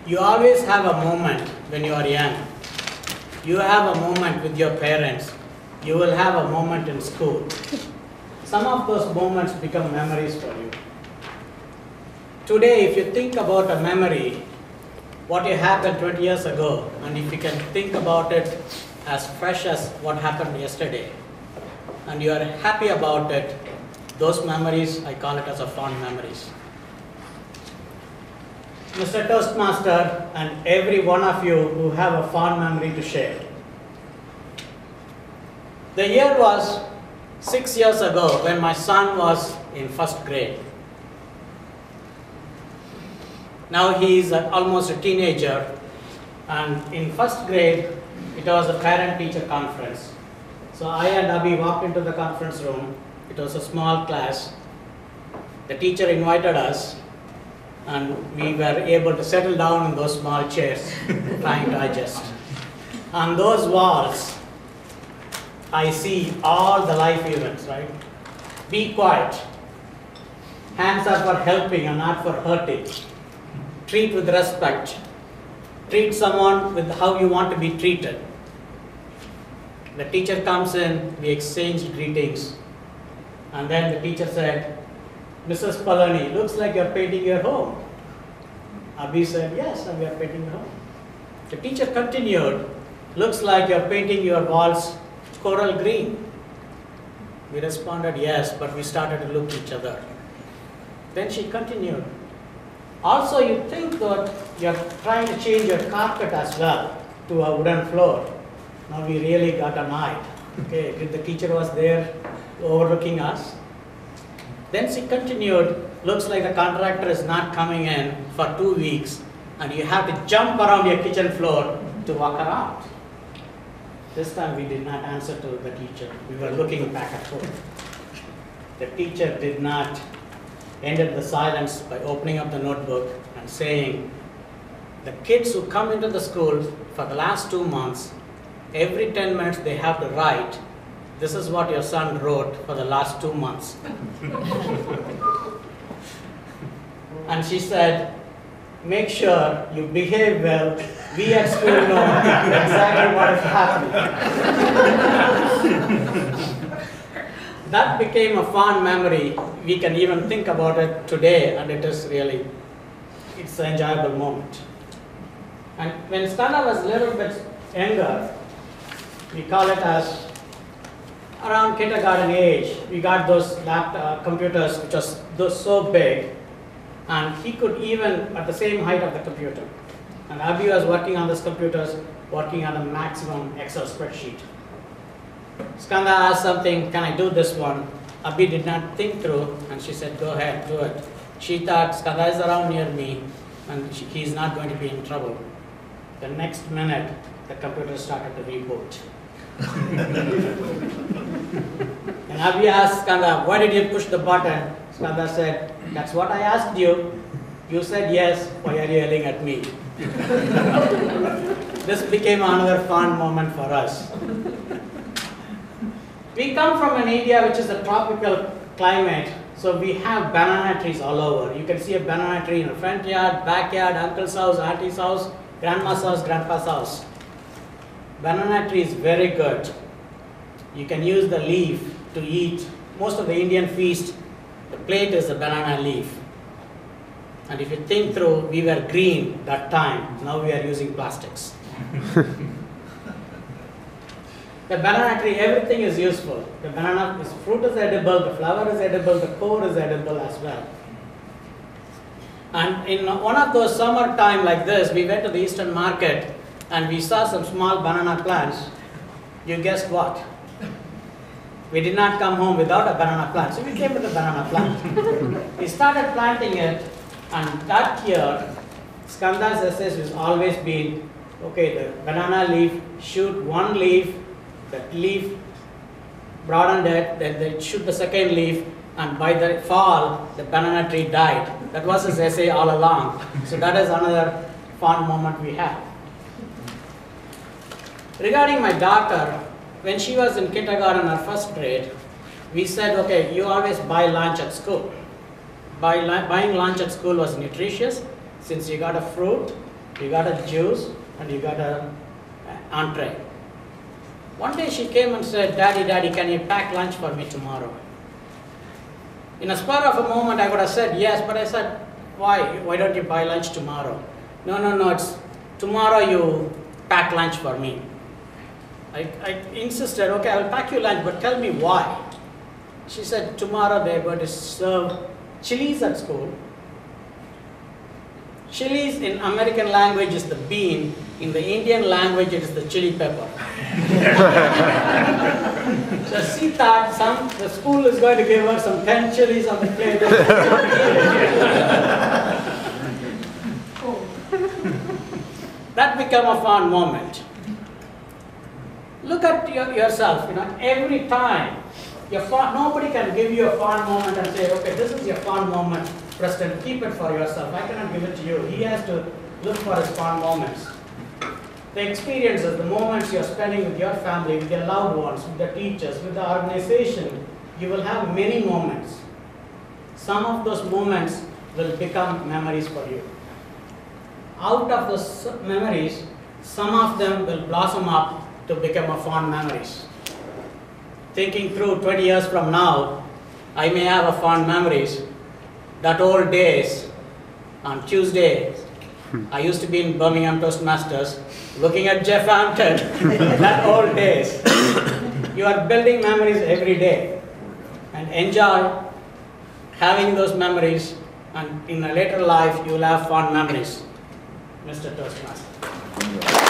You always have a moment when you are young. You have a moment with your parents. You will have a moment in school. Some of those moments become memories for you. Today, if you think about a memory, what happened 20 years ago, and if you can think about it as fresh as what happened yesterday, and you are happy about it, those memories, I call it as a fond memories. Mr. Toastmaster and every one of you who have a fond memory to share. The year was 6 years ago when my son was in first grade. Now he is almost a teenager, and in first grade it was a parent-teacher conference. So I and Abhi walked into the conference room. It was a small class. The teacher invited us, and we were able to settle down in those small chairs, trying to adjust. On those walls, I see all the life events, right? Be quiet. Hands are for helping and not for hurting. Treat with respect. Treat someone with how you want to be treated. The teacher comes in, we exchange greetings, and then the teacher said, Mrs. Palani, looks like you're painting your home. Abhi said, yes, we are painting your home. The teacher continued, looks like you're painting your walls coral green. We responded, yes, but we started to look at each other. Then she continued, also you think that you're trying to change your carpet as well to a wooden floor. Now we really got annoyed. Okay, the teacher was there overlooking us. Then she continued, looks like the contractor is not coming in for 2 weeks, and you have to jump around your kitchen floor to walk around. This time we did not answer to the teacher. We were looking back and forth. The teacher did not ended the silence by opening up the notebook and saying, the kids who come into the school for the last 2 months, every 10 minutes they have to write, this is what your son wrote for the last 2 months. And she said, make sure you behave well. We at school know exactly what is happening. That became a fond memory. We can even think about it today, and it is really, it's an enjoyable moment. And when Skanda was a little bit younger, we call it as around kindergarten age, we got those laptop computers which was so big, and he could even at the same height of the computer. And Abhi was working on those computers, working on a maximum Excel spreadsheet. Skanda asked something, can I do this one? Abhi did not think through, and she said, go ahead, do it. She thought Skanda is around near me, and he's not going to be in trouble. The next minute, the computer started to reboot. And Abhi asked Skanda, why did you push the button? Skanda said, that's what I asked you. You said yes, why are you yelling at me? This became another fun moment for us. We come from an area which is a tropical climate, so we have banana trees all over. You can see a banana tree in the front yard, backyard, uncle's house, auntie's house, grandma's house, grandpa's house. Banana tree is very good. You can use the leaf to eat. Most of the Indian feast, the plate is a banana leaf. And if you think through, we were green that time. Now we are using plastics. The banana tree, everything is useful. The banana fruit is edible, the flower is edible, the core is edible as well. And in one of those summer time like this, we went to the Eastern market and we saw some small banana plants. You guessed what? We did not come home without a banana plant, so we came with a banana plant. We started planting it, and that year, Skanda's essay has always been, okay, the banana leaf, shoot one leaf, that leaf broadened it, then they shoot the second leaf, and by the fall, the banana tree died. That was his essay all along. So that is another fun moment we have. Regarding my daughter, when she was in kindergarten or first grade, we said, okay, you always buy lunch at school. Buying lunch at school was nutritious, since you got a fruit, You got a juice and you got a entree. One day she came and said, Daddy, Daddy, can you pack lunch for me tomorrow? In a spur of a moment, I would have said yes, but I said, why? Why don't you buy lunch tomorrow? No, it's tomorrow you pack lunch for me. I insisted, okay, I will pack you lunch, but tell me why. She said, tomorrow they are going to serve chilies at school. Chilies in American language is the bean, in the Indian language it is the chili pepper. So she thought the school is going to give her some 10 chilies on the plate. That became a fun moment. Look at yourself, every time. Nobody can give you a fun moment and say, okay, this is your fun moment, Preston, keep it for yourself. I cannot give it to you. He has to look for his fun moments. The experiences, the moments you're spending with your family, with your loved ones, with the teachers, with the organization, you will have many moments. Some of those moments will become memories for you. Out of those memories, some of them will blossom up to become a fond memories. Thinking through 20 years from now, I may have a fond memories. That old days, on Tuesday, I used to be in Birmingham Toastmasters, looking at Jeff Hampton, that old days. You are building memories every day, and enjoy having those memories, and in a later life, you will have fond memories. Mr. Toastmaster.